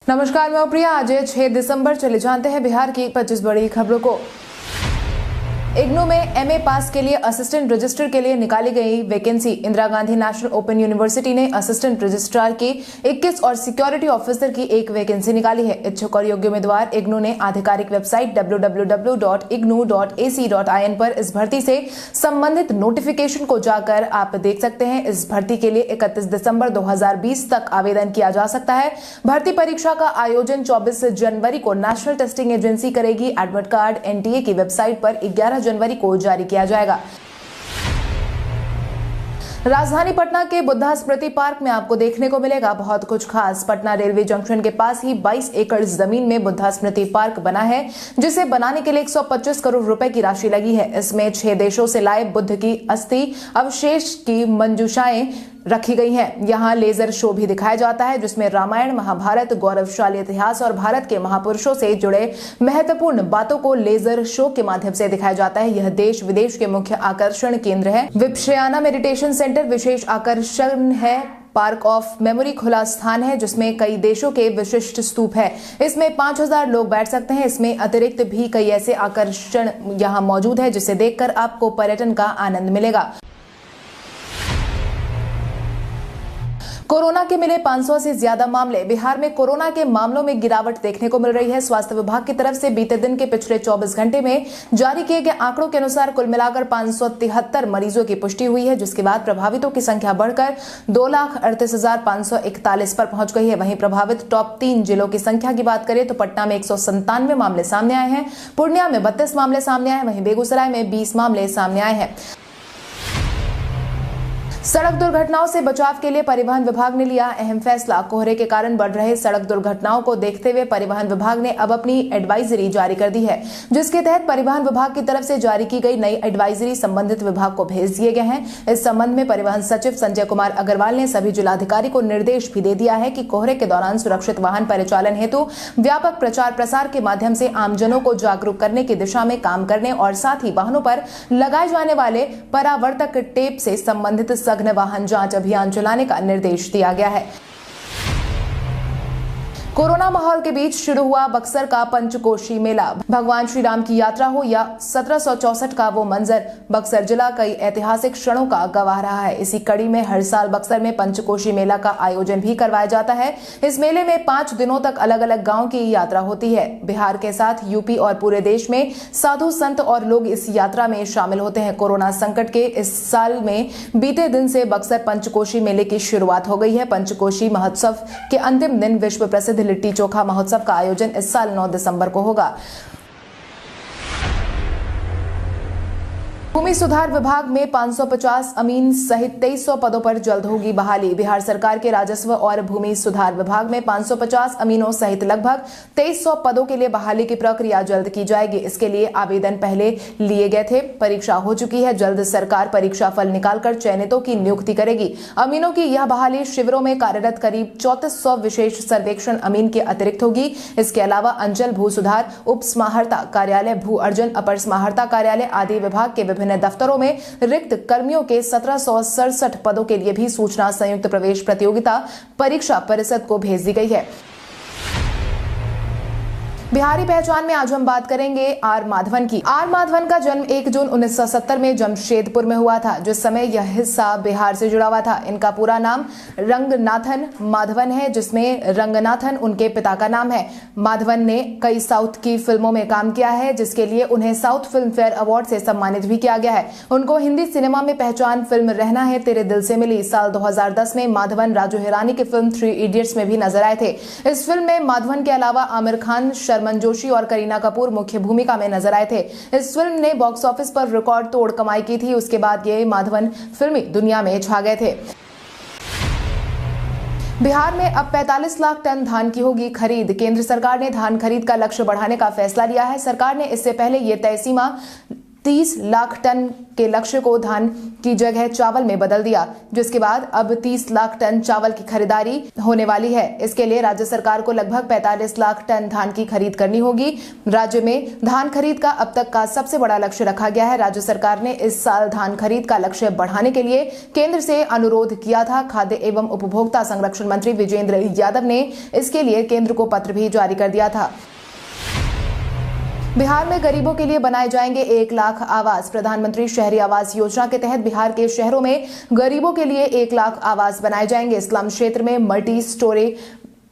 नमस्कार, मैं प्रिया। आज 6 दिसंबर। चले जानते हैं बिहार की 25 बड़ी खबरों को। इग्नू में एमए पास के लिए असिस्टेंट रजिस्ट्रार के लिए निकाली गई vacancy. Indira Gandhi national open university ने असिस्टेंट रजिस्ट्रार की 21 और सिक्योरिटी ऑफिसर की एक वैकेंसी निकाली है। इच्छुक और योग्य उम्मीदवार इग्नू ने आधिकारिक वेबसाइट www.ignu.ac.in पर इस भर्ती से संबंधित नोटिफिकेशन को जाकर आप देख सकते हैं। इस भर्ती के लिए 31 दिसंबर 2020 तक आवेदन किया जा सकता है। भर्ती परीक्षा का आयोजन 24 जनवरी को नेशनल टेस्टिंग एजेंसी करेगी। एडमिट कार्ड एनटीए की वेबसाइट पर 11 जनवरी को जारी किया जाएगा। राजधानी पटना के बुद्धा स्मृति पार्क में आपको देखने को मिलेगा बहुत कुछ खास। पटना रेलवे जंक्शन के पास ही 22 एकड़ जमीन में बुद्धा स्मृति पार्क बना है, जिसे बनाने के लिए 125 करोड़ रुपए की राशि लगी है। इसमें 6 देशों से लाए बुद्ध की अस्थि अवशेष की मंजूषाएं रखी गई हैं। यहाँ लेजर शो भी दिखाया जाता है, जिसमें रामायण, महाभारत, गौरवशाली इतिहास और भारत के महापुरुषों से जुड़े महत्वपूर्ण बातों को लेजर शो के माध्यम से दिखाया जाता है। यह देश विदेश के मुख्य आकर्षण केंद्र है। विपश्यना मेडिटेशन सेंटर विशेष आकर्षण है। पार्क ऑफ मेमोरी खुला स्थान है, जिसमें कई देशों के विशिष्ट स्तूप है। इसमें 5000 लोग बैठ सकते हैं। इसमें अतिरिक्त भी कई ऐसे आकर्षण यहाँ मौजूद है, जिसे देखकर आपको पर्यटन का आनंद मिलेगा। कोरोना के मिले 500 से ज्यादा मामले। बिहार में कोरोना के मामलों में गिरावट देखने को मिल रही है। स्वास्थ्य विभाग की तरफ से बीते दिन के पिछले 24 घंटे में जारी किए गए आंकड़ों के अनुसार कुल मिलाकर 573 मरीजों की पुष्टि हुई है, जिसके बाद प्रभावितों की संख्या बढ़कर 2,38,541 पर पहुंच गई है। वहीं प्रभावित टॉप 3 जिलों की संख्या की बात करें तो पटना में 197 मामले सामने आए हैं, पूर्णिया में 32 मामले सामने आए, वहीं बेगूसराय में 20 मामले सामने आए हैं। सड़क दुर्घटनाओं से बचाव के लिए परिवहन विभाग ने लिया अहम फैसला। कोहरे के कारण बढ़ रहे सड़क दुर्घटनाओं को देखते हुए परिवहन विभाग ने अब अपनी एडवाइजरी जारी कर दी है, जिसके तहत परिवहन विभाग की तरफ से जारी की गई नई एडवाइजरी संबंधित विभाग को भेज दिए गए हैं। इस संबंध में परिवहन सचिव संजय कुमार अग्रवाल ने सभी जिलाधिकारी को निर्देश भी दे दिया है कि कोहरे के दौरान सुरक्षित वाहन परिचालन हेतु व्यापक प्रचार प्रसार के माध्यम से आमजनों को जागरूक करने की दिशा में काम करने और साथ ही वाहनों पर लगाए जाने वाले परावर्तक टेप से संबंधित सघन वाहन जांच अभियान चलाने का निर्देश दिया गया है। कोरोना माहौल के बीच शुरू हुआ बक्सर का पंचकोशी मेला। भगवान श्री राम की यात्रा हो या 1764 का वो मंजर, बक्सर जिला कई ऐतिहासिक क्षणों का गवाह रहा है। इसी कड़ी में हर साल बक्सर में पंचकोशी मेला का आयोजन भी करवाया जाता है। इस मेले में 5 दिनों तक अलग अलग गांव की यात्रा होती है। बिहार के साथ यूपी और पूरे देश में साधु संत और लोग इस यात्रा में शामिल होते हैं। कोरोना संकट के इस साल में बीते दिन से बक्सर पंचकोशी मेले की शुरुआत हो गई है। पंचकोशी महोत्सव के अंतिम दिन विश्व प्रसिद्ध लिट्टी चोखा महोत्सव का आयोजन इस साल 9 दिसंबर को होगा। भूमि सुधार विभाग में 550 अमीन सहित 2300 पदों पर जल्द होगी बहाली। बिहार सरकार के राजस्व और भूमि सुधार विभाग में 550 अमीनों सहित लगभग 2300 पदों के लिए बहाली की प्रक्रिया जल्द की जाएगी। इसके लिए आवेदन पहले लिए गए थे, परीक्षा हो चुकी है। जल्द सरकार परीक्षा फल निकालकर चयनितों की नियुक्ति करेगी। अमीनों की यह बहाली शिविरों में कार्यरत करीब 3400 विशेष सर्वेक्षण अमीन के अतिरिक्त होगी। इसके अलावा अंचल भू सुधार, उप समाहर्ता कार्यालय, भू अर्जन, अपर समाहर्ता कार्यालय आदि विभाग के विभिन्न दफ्तरों में रिक्त कर्मियों के 1767 पदों के लिए भी सूचना संयुक्त प्रवेश प्रतियोगिता परीक्षा परिषद को भेज दी गई है। बिहारी पहचान में आज हम बात करेंगे आर माधवन की। आर माधवन का जन्म 1 जून 1970 में जमशेदपुर में हुआ था, जिस समय यह हिस्सा बिहार से जुड़ा हुआ था। इनका पूरा नाम रंगनाथन माधवन है, जिसमें रंगनाथन उनके पिता का नाम है। माधवन ने कई साउथ की फिल्मों में काम किया है, जिसके लिए उन्हें साउथ फिल्म फेयर अवार्ड से सम्मानित भी किया गया है। उनको हिंदी सिनेमा में पहचान फिल्म रहना है तेरे दिल से मिली। साल 2010 में माधवन राजू हिरानी की फिल्म 3 इडियट्स में भी नजर आए थे। इस फिल्म में माधवन के अलावा आमिर खान, शर्मन जोशी और करीना कपूर मुख्य भूमिका में नजर आए थे। इस फिल्म ने बॉक्स ऑफिस पर रिकॉर्ड तोड़ कमाई की थी। उसके बाद ये माधवन फिल्मी दुनिया में छा गए थे। बिहार में अब 45 लाख टन धान की होगी खरीद। केंद्र सरकार ने धान खरीद का लक्ष्य बढ़ाने का फैसला लिया है। सरकार ने इससे पहले ये तय सीमा 30 लाख टन के लक्ष्य को धान की जगह चावल में बदल दिया, जिसके बाद अब 30 लाख टन चावल की खरीदारी होने वाली है। इसके लिए राज्य सरकार को लगभग 45 लाख टन धान की खरीद करनी होगी। राज्य में धान खरीद का अब तक का सबसे बड़ा लक्ष्य रखा गया है। राज्य सरकार ने इस साल धान खरीद का लक्ष्य बढ़ाने के लिए केंद्र से अनुरोध किया था। खाद्य एवं उपभोक्ता संरक्षण मंत्री विजेंद्र यादव ने इसके लिए केंद्र को पत्र भी जारी कर दिया था। बिहार में गरीबों के लिए बनाए जाएंगे 1 लाख आवास। प्रधानमंत्री शहरी आवास योजना के तहत बिहार के शहरों में गरीबों के लिए 1 लाख आवास बनाए जाएंगे। स्लम क्षेत्र में मल्टी स्टोरी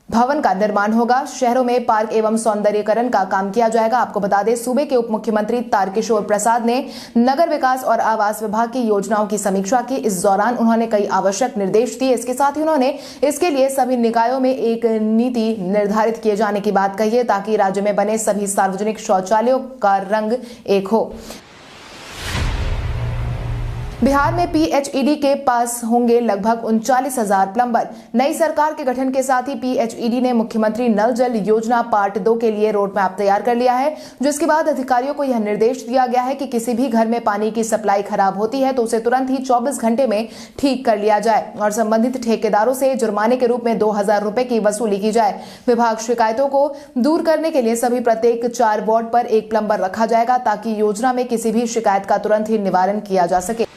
भवन का निर्माण होगा। शहरों में पार्क एवं सौंदर्यीकरण का काम किया जाएगा। आपको बता दें, सूबे के उप मुख्यमंत्री तारकिशोर प्रसाद ने नगर विकास और आवास विभाग की योजनाओं की समीक्षा की। इस दौरान उन्होंने कई आवश्यक निर्देश दिए। इसके साथ ही उन्होंने इसके लिए सभी निकायों में एक नीति निर्धारित किए जाने की बात कही है, ताकि राज्य में बने सभी सार्वजनिक शौचालयों का रंग एक हो। बिहार में पीएचईडी के पास होंगे लगभग 39,000 प्लम्बर। नई सरकार के गठन के साथ ही पीएचईडी ने मुख्यमंत्री नल जल योजना पार्ट 2 के लिए रोड मैप तैयार कर लिया है, जिसके बाद अधिकारियों को यह निर्देश दिया गया है कि किसी भी घर में पानी की सप्लाई खराब होती है तो उसे तुरंत ही 24 घंटे में ठीक कर लिया जाए और संबंधित ठेकेदारों से जुर्माने के रूप में 2,000 रुपए की वसूली की जाए। विभाग शिकायतों को दूर करने के लिए सभी प्रत्येक 4 वार्ड पर एक प्लम्बर रखा जाएगा, ताकि योजना में किसी भी शिकायत का तुरंत ही निवारण किया जा सके।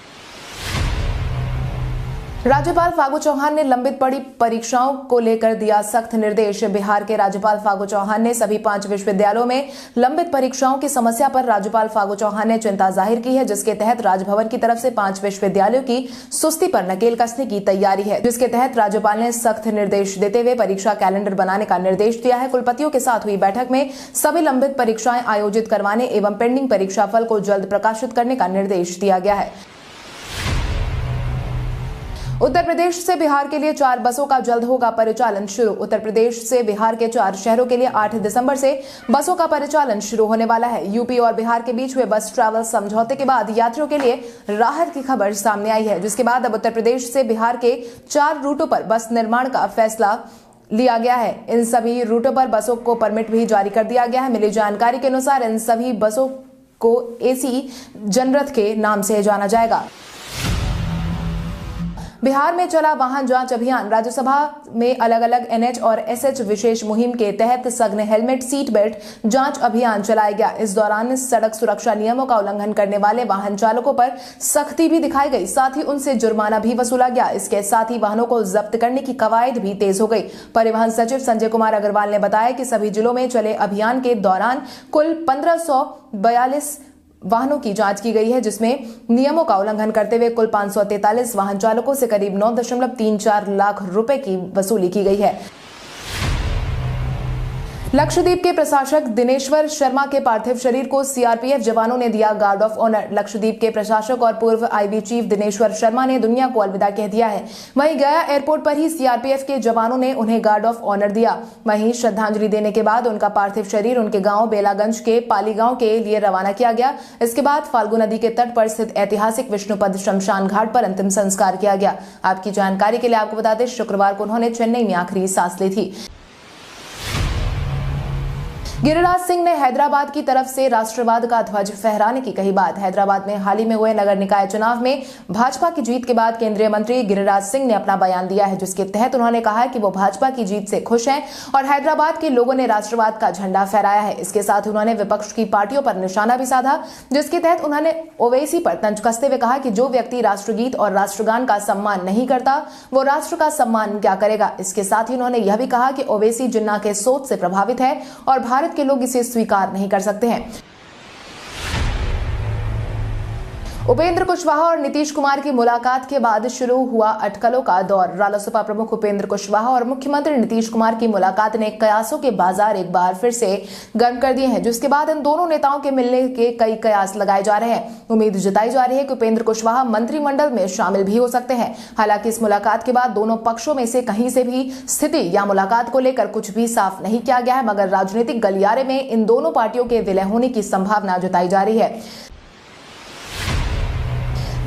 राज्यपाल फागू चौहान ने लंबित पड़ी परीक्षाओं को लेकर दिया सख्त निर्देश। बिहार के राज्यपाल फागू चौहान ने सभी 5 विश्वविद्यालयों में लंबित परीक्षाओं की समस्या पर राज्यपाल फागू चौहान ने चिंता जाहिर की है, जिसके तहत राजभवन की तरफ से 5 विश्वविद्यालयों की सुस्ती पर नकेल कसने की तैयारी है, जिसके तहत राज्यपाल ने सख्त निर्देश देते हुए परीक्षा कैलेंडर बनाने का निर्देश दिया है। कुलपतियों के साथ हुई बैठक में सभी लंबित परीक्षाएं आयोजित करवाने एवं पेंडिंग परीक्षाफल को जल्द प्रकाशित करने का निर्देश दिया गया है। उत्तर प्रदेश से बिहार के लिए 4 बसों का जल्द होगा परिचालन शुरू। उत्तर प्रदेश से बिहार के 4 शहरों के लिए 8 दिसंबर से बसों का परिचालन शुरू होने वाला है। यूपी और बिहार के बीच हुए बस ट्रैवल समझौते के बाद यात्रियों के लिए राहत की खबर सामने आई है, जिसके बाद अब उत्तर प्रदेश से बिहार के 4 रूटों पर बस निर्माण का फैसला लिया गया है। इन सभी रूटों पर बसों को परमिट भी जारी कर दिया गया है। मिली जानकारी के अनुसार इन सभी बसों को एसी जनरथ के नाम से जाना जाएगा। बिहार में चला वाहन जांच अभियान। राज्यसभा में अलग अलग एनएच और एसएच विशेष मुहिम के तहत सघन हेलमेट सीट बेल्ट जांच अभियान चलाया गया। इस दौरान सड़क सुरक्षा नियमों का उल्लंघन करने वाले वाहन चालकों पर सख्ती भी दिखाई गई, साथ ही उनसे जुर्माना भी वसूला गया। इसके साथ ही वाहनों को जब्त करने की कवायद भी तेज हो गई। परिवहन सचिव संजय कुमार अग्रवाल ने बताया कि सभी जिलों में चले अभियान के दौरान कुल 1542 वाहनों की जांच की गई है, जिसमें नियमों का उल्लंघन करते हुए कुल 543 वाहन चालकों से करीब 9.34 लाख रुपए की वसूली की गई है। लक्षद्वीप के प्रशासक दिनेश्वर शर्मा के पार्थिव शरीर को सीआरपीएफ जवानों ने दिया गार्ड ऑफ ऑनर। लक्षद्वीप के प्रशासक और पूर्व आईबी चीफ दिनेश्वर शर्मा ने दुनिया को अलविदा कह दिया है। वहीं गया एयरपोर्ट पर ही सीआरपीएफ के जवानों ने उन्हें गार्ड ऑफ ऑनर दिया। वहीं श्रद्धांजलि देने के बाद उनका पार्थिव शरीर उनके गांव बेलागंज के पाली गांव के लिए रवाना किया गया। इसके बाद फाल्गु नदी के तट पर स्थित ऐतिहासिक विष्णुपद शमशान घाट पर अंतिम संस्कार किया गया। आपकी जानकारी के लिए आपको बता दें, शुक्रवार को उन्होंने चेन्नई में आखिरी सांस ली थी। गिरिराज सिंह ने हैदराबाद की तरफ से राष्ट्रवाद का ध्वज फहराने की कही बात। हैदराबाद में हाल ही में हुए नगर निकाय चुनाव में भाजपा की जीत के बाद केंद्रीय मंत्री गिरिराज सिंह ने अपना बयान दिया है, जिसके तहत उन्होंने कहा है कि वो भाजपा की जीत से खुश हैं और हैदराबाद के लोगों ने राष्ट्रवाद का झंडा फहराया है। इसके साथ उन्होंने विपक्ष की पार्टियों पर निशाना भी साधा, जिसके तहत उन्होंने ओवैसी पर तंज कसते हुए कहा कि जो व्यक्ति राष्ट्रगीत और राष्ट्रगान का सम्मान नहीं करता वो राष्ट्र का सम्मान क्या करेगा। इसके साथ ही उन्होंने यह भी कहा कि ओवैसी जिन्ना के सोच से प्रभावित है और भारत के लोग इसे स्वीकार नहीं कर सकते हैं। उपेंद्र कुशवाहा और नीतीश कुमार की मुलाकात के बाद शुरू हुआ अटकलों का दौर। रालोसपा प्रमुख उपेंद्र कुशवाहा और मुख्यमंत्री नीतीश कुमार की मुलाकात ने कयासों के बाजार एक बार फिर से गर्म कर दिए हैं, जिसके बाद इन दोनों नेताओं के मिलने के कई कयास लगाए जा रहे हैं। उम्मीद जताई जा रही है कि उपेंद्र कुशवाहा मंत्रिमंडल में शामिल भी हो सकते हैं। हालांकि इस मुलाकात के बाद दोनों पक्षों में से कहीं से भी स्थिति या मुलाकात को लेकर कुछ भी साफ नहीं किया गया है, मगर राजनीतिक गलियारे में इन दोनों पार्टियों के विलय होने की संभावना जताई जा रही है।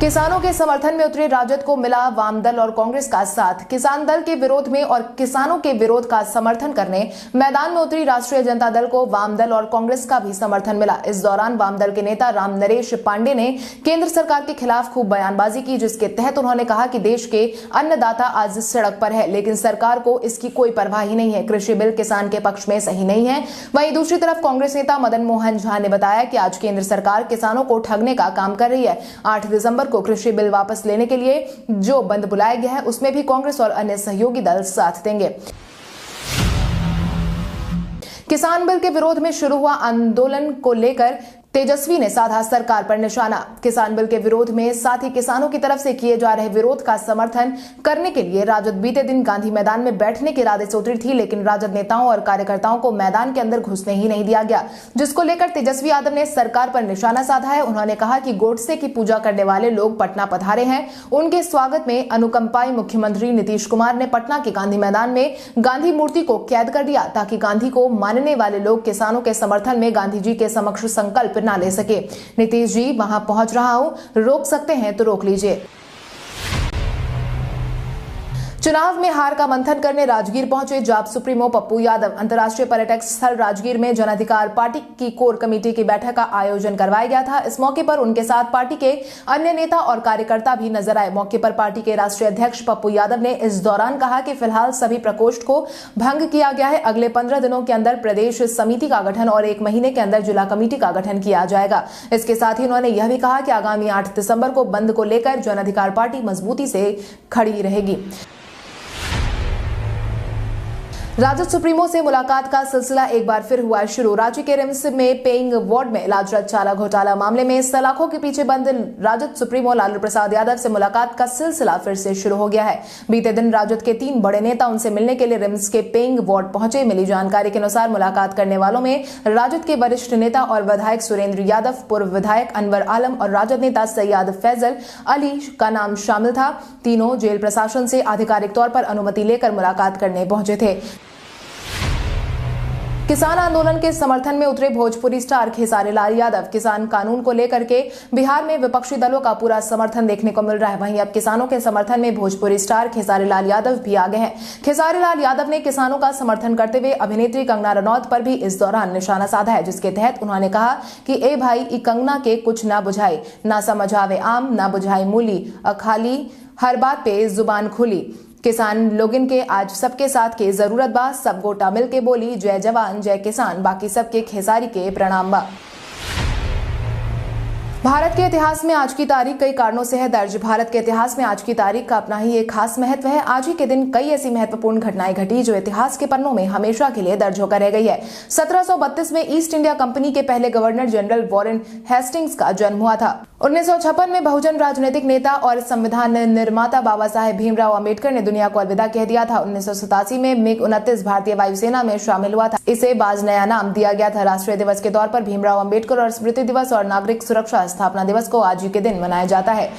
किसानों के समर्थन में उतरे राजद को मिला वाम दल और कांग्रेस का साथ। किसान दल के विरोध में और किसानों के विरोध का समर्थन करने मैदान में उतरी राष्ट्रीय जनता दल को वाम दल और कांग्रेस का भी समर्थन मिला। इस दौरान वाम दल के नेता राम नरेश पांडे ने केंद्र सरकार के खिलाफ खूब बयानबाजी की, जिसके तहत उन्होंने कहा कि देश के अन्नदाता आज सड़क पर है, लेकिन सरकार को इसकी कोई परवाह ही नहीं है। कृषि बिल किसान के पक्ष में सही नहीं है। वहीं दूसरी तरफ कांग्रेस नेता मदन मोहन झा ने बताया कि आज केंद्र सरकार किसानों को ठगने का काम कर रही है। 8 दिसंबर को कृषि बिल वापस लेने के लिए जो बंद बुलाया गया है उसमें भी कांग्रेस और अन्य सहयोगी दल साथ देंगे। किसान बिल के विरोध में शुरू हुआ आंदोलन को लेकर तेजस्वी ने साधा सरकार पर निशाना। किसान बिल के विरोध में साथ ही किसानों की तरफ से किए जा रहे विरोध का समर्थन करने के लिए राजद बीते दिन गांधी मैदान में बैठने के इरादे से उतरी थी, लेकिन राजद नेताओं और कार्यकर्ताओं को मैदान के अंदर घुसने ही नहीं दिया गया, जिसको लेकर तेजस्वी यादव ने सरकार पर निशाना साधा है। उन्होंने कहा कि गोडसे की पूजा करने वाले लोग पटना पधारे हैं, उनके स्वागत में अनुकंपाई मुख्यमंत्री नीतीश कुमार ने पटना के गांधी मैदान में गांधी मूर्ति को कैद कर दिया, ताकि गांधी को मानने वाले लोग किसानों के समर्थन में गांधी जी के समक्ष संकल्प ना ले सके। नीतीश जी, वहां पहुंच रहा हूं, रोक सकते हैं तो रोक लीजिए। चुनाव में हार का मंथन करने राजगीर पहुंचे जाप सुप्रीमो पप्पू यादव। अंतर्राष्ट्रीय पर्यटक स्थल राजगीर में जन अधिकार पार्टी की कोर कमेटी की बैठक का आयोजन करवाया गया था। इस मौके पर उनके साथ पार्टी के अन्य नेता और कार्यकर्ता भी नजर आए। मौके पर पार्टी के राष्ट्रीय अध्यक्ष पप्पू यादव ने इस दौरान कहा कि फिलहाल सभी प्रकोष्ठ को भंग किया गया है। अगले 15 दिनों के अंदर प्रदेश समिति का गठन और 1 महीने के अंदर जिला कमेटी का गठन किया जाएगा। इसके साथ ही उन्होंने यह भी कहा कि आगामी 8 दिसंबर को बंद को लेकर जन अधिकार पार्टी मजबूती से खड़ी रहेगी। राजद सुप्रीमो से मुलाकात का सिलसिला एक बार फिर हुआ शुरू। रांची के रिम्स में पेइंग वार्ड में इलाजरत चाला घोटाला मामले में सलाखों के पीछे बंद राजद सुप्रीमो लालू प्रसाद यादव से मुलाकात का सिलसिला फिर से शुरू हो गया है। बीते दिन राजद के 3 बड़े नेता उनसे मिलने के लिए रिम्स के पेइंग वार्ड पहुंचे। मिली जानकारी के अनुसार मुलाकात करने वालों में राजद के वरिष्ठ नेता और विधायक सुरेंद्र यादव, पूर्व विधायक अनवर आलम और राजद नेता सैयद फैजल अली का नाम शामिल था। तीनों जेल प्रशासन से आधिकारिक तौर पर अनुमति लेकर मुलाकात करने पहुंचे थे। किसान आंदोलन के समर्थन में उतरे भोजपुरी स्टार खेसारी लाल यादव। किसान कानून को लेकर के बिहार में विपक्षी दलों का पूरा समर्थन देखने को मिल रहा है। वहीं अब किसानों के समर्थन में भोजपुरी स्टार खेसारी लाल यादव भी आ गए हैं। खेसारी लाल यादव ने किसानों का समर्थन करते हुए अभिनेत्री कंगना रनौत पर भी इस दौरान निशाना साधा है, जिसके तहत उन्होंने कहा कि ए भाई ई कंगना के कुछ ना बुझाई, ना समझ आवे आम, ना बुझाई मूली, अखाली हर बात पे जुबान खुली। किसान लोगन के आज सबके साथ के जरूरत बा, सब गोटा मिल के बोली जय जवान जय किसान, बाकी सबके खेसारी के प्रणाम बा। भारत के इतिहास में आज की तारीख कई कारणों से है दर्ज। भारत के इतिहास में आज की तारीख का अपना ही एक खास महत्व है। आज ही के दिन कई ऐसी महत्वपूर्ण घटनाएं घटी जो इतिहास के पन्नों में हमेशा के लिए दर्ज होकर रह गई है। 1732 में ईस्ट इंडिया कंपनी के पहले गवर्नर जनरल वॉरेन हेस्टिंग्स का जन्म हुआ था। 1956 में बहुजन राजनीतिक नेता और संविधान निर्माता बाबा साहेब भीमराव अंबेडकर ने दुनिया को अलविदा कह दिया था। 1987 में मिग 29 भारतीय वायुसेना में शामिल हुआ था। इसे बाज नया नाम दिया गया था। राष्ट्रीय दिवस के तौर पर भीमराव अंबेडकर और स्मृति दिवस और नागरिक सुरक्षा स्थापना दिवस को आज ही के दिन मनाया जाता है।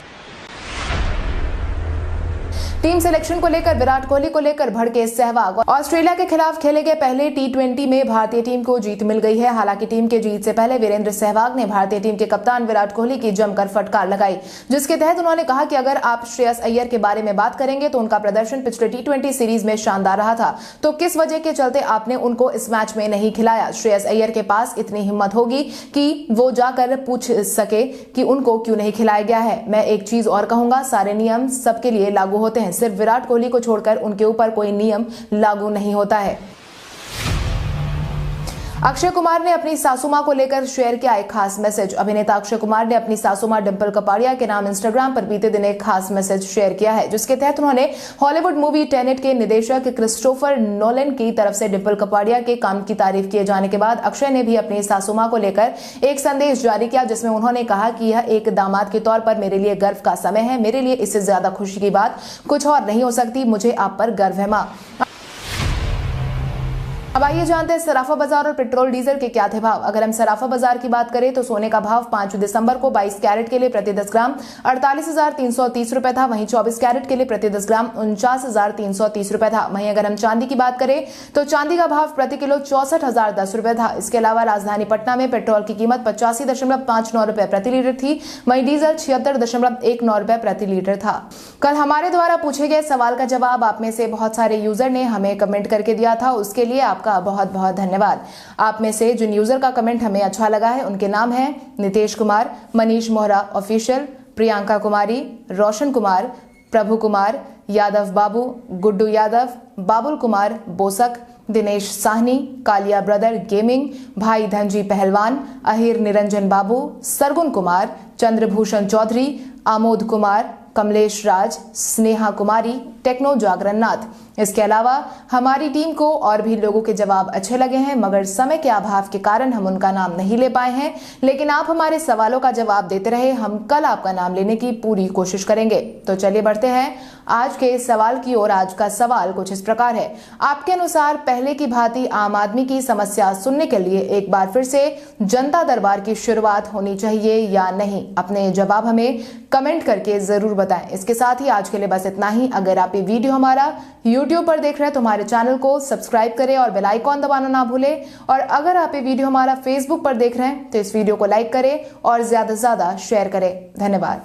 टीम सिलेक्शन को लेकर विराट कोहली को लेकर भड़के सहवाग। ऑस्ट्रेलिया के खिलाफ खेले गए पहले T20 में भारतीय टीम को जीत मिल गई है। हालांकि टीम के जीत से पहले वीरेंद्र सहवाग ने भारतीय टीम के कप्तान विराट कोहली की जमकर फटकार लगाई, जिसके तहत उन्होंने कहा कि अगर आप श्रेयस अय्यर के बारे में बात करेंगे तो उनका प्रदर्शन पिछले T20 सीरीज में शानदार रहा था, तो किस वजह के चलते आपने उनको इस मैच में नहीं खिलाया। श्रेयस अय्यर के पास इतनी हिम्मत होगी कि वो जाकर पूछ सके कि उनको क्यों नहीं खिलाया गया है। मैं एक चीज और कहूंगा, सारे नियम सबके लिए लागू होते हैं, सिर्फ विराट कोहली को छोड़कर उनके ऊपर कोई नियम लागू नहीं होता है। अक्षय कुमार ने अपनी सासू मां को लेकर शेयर किया एक खास मैसेज। अभिनेता अक्षय कुमार ने अपनी सासू मां डिंपल कपाड़िया के नाम इंस्टाग्राम पर बीते दिन एक खास मैसेज शेयर किया है, जिसके तहत उन्होंने हॉलीवुड मूवी टेनेट के निदेशक क्रिस्टोफर नोलन की तरफ से डिंपल कपाड़िया के काम की तारीफ किए जाने के बाद अक्षय ने भी अपनी सासू मां को लेकर एक संदेश जारी किया, जिसमें उन्होंने कहा कि यह एक दामाद के तौर पर मेरे लिए गर्व का समय है। मेरे लिए इससे ज्यादा खुशी की बात कुछ और नहीं हो सकती। मुझे आप पर गर्व है मां। अब आइए जानते हैं सराफा बाजार और पेट्रोल डीजल के क्या थे भाव। अगर हम सराफा बाजार की बात करें तो सोने का भाव 5 दिसंबर को 22 कैरेट के लिए प्रति 10 ग्राम 48,330 रुपए था। वहीं 24 कैरेट के लिए प्रति 10 ग्राम 49,330 रुपए था। वहीं अगर हम चांदी की बात करें तो चांदी का भाव प्रति किलो 64,010 रुपए था। इसके अलावा राजधानी पटना में पेट्रोल की कीमत 85.59 रुपए प्रति लीटर थी। वहीं डीजल 76.19 रुपए प्रति लीटर था। कल हमारे द्वारा पूछे गए सवाल का जवाब आप में से बहुत सारे यूजर ने हमें कमेंट करके दिया था, उसके लिए आपका बहुत बहुत धन्यवाद। आप में से जिन यूजर का कमेंट हमें अच्छा लगा है उनके नाम हैं नितेश कुमार, मनीष मोहरा ऑफिशियल, प्रियंका कुमारी, रोशन कुमार, प्रभु कुमार, यादव बाबू, गुड्डू यादव, बाबुल कुमार बोसक, दिनेश साहनी, कालिया ब्रदर गेमिंग, भाई धनजी पहलवान, अहिर निरंजन बाबू, सरगुन कुमार, चंद्रभूषण चौधरी, आमोद कुमार, कमलेश राज, स्नेहा कुमारी, टेक्नो जागरण नाथ। इसके अलावा हमारी टीम को और भी लोगों के जवाब अच्छे लगे हैं, मगर समय के अभाव के कारण हम उनका नाम नहीं ले पाए हैं। लेकिन आप हमारे सवालों का जवाब देते रहे, हम कल आपका नाम लेने की पूरी कोशिश करेंगे। तो चलिए बढ़ते हैं आज के सवाल की ओर। आज का सवाल कुछ इस प्रकार है, आपके अनुसार पहले की भांति आम आदमी की समस्या सुनने के लिए एक बार फिर से जनता दरबार की शुरुआत होनी चाहिए या नहीं? अपने जवाब हमें कमेंट करके जरूर बताएं। इसके साथ ही आज के लिए बस इतना ही। अगर आप ये वीडियो हमारा YouTube पर देख रहे हैं तो हमारे चैनल को सब्सक्राइब करें और बेल आइकॉन दबाना ना भूलें। और अगर आप ये वीडियो हमारा Facebook पर देख रहे हैं तो इस वीडियो को लाइक करें और ज्यादा से ज्यादा शेयर करें। धन्यवाद।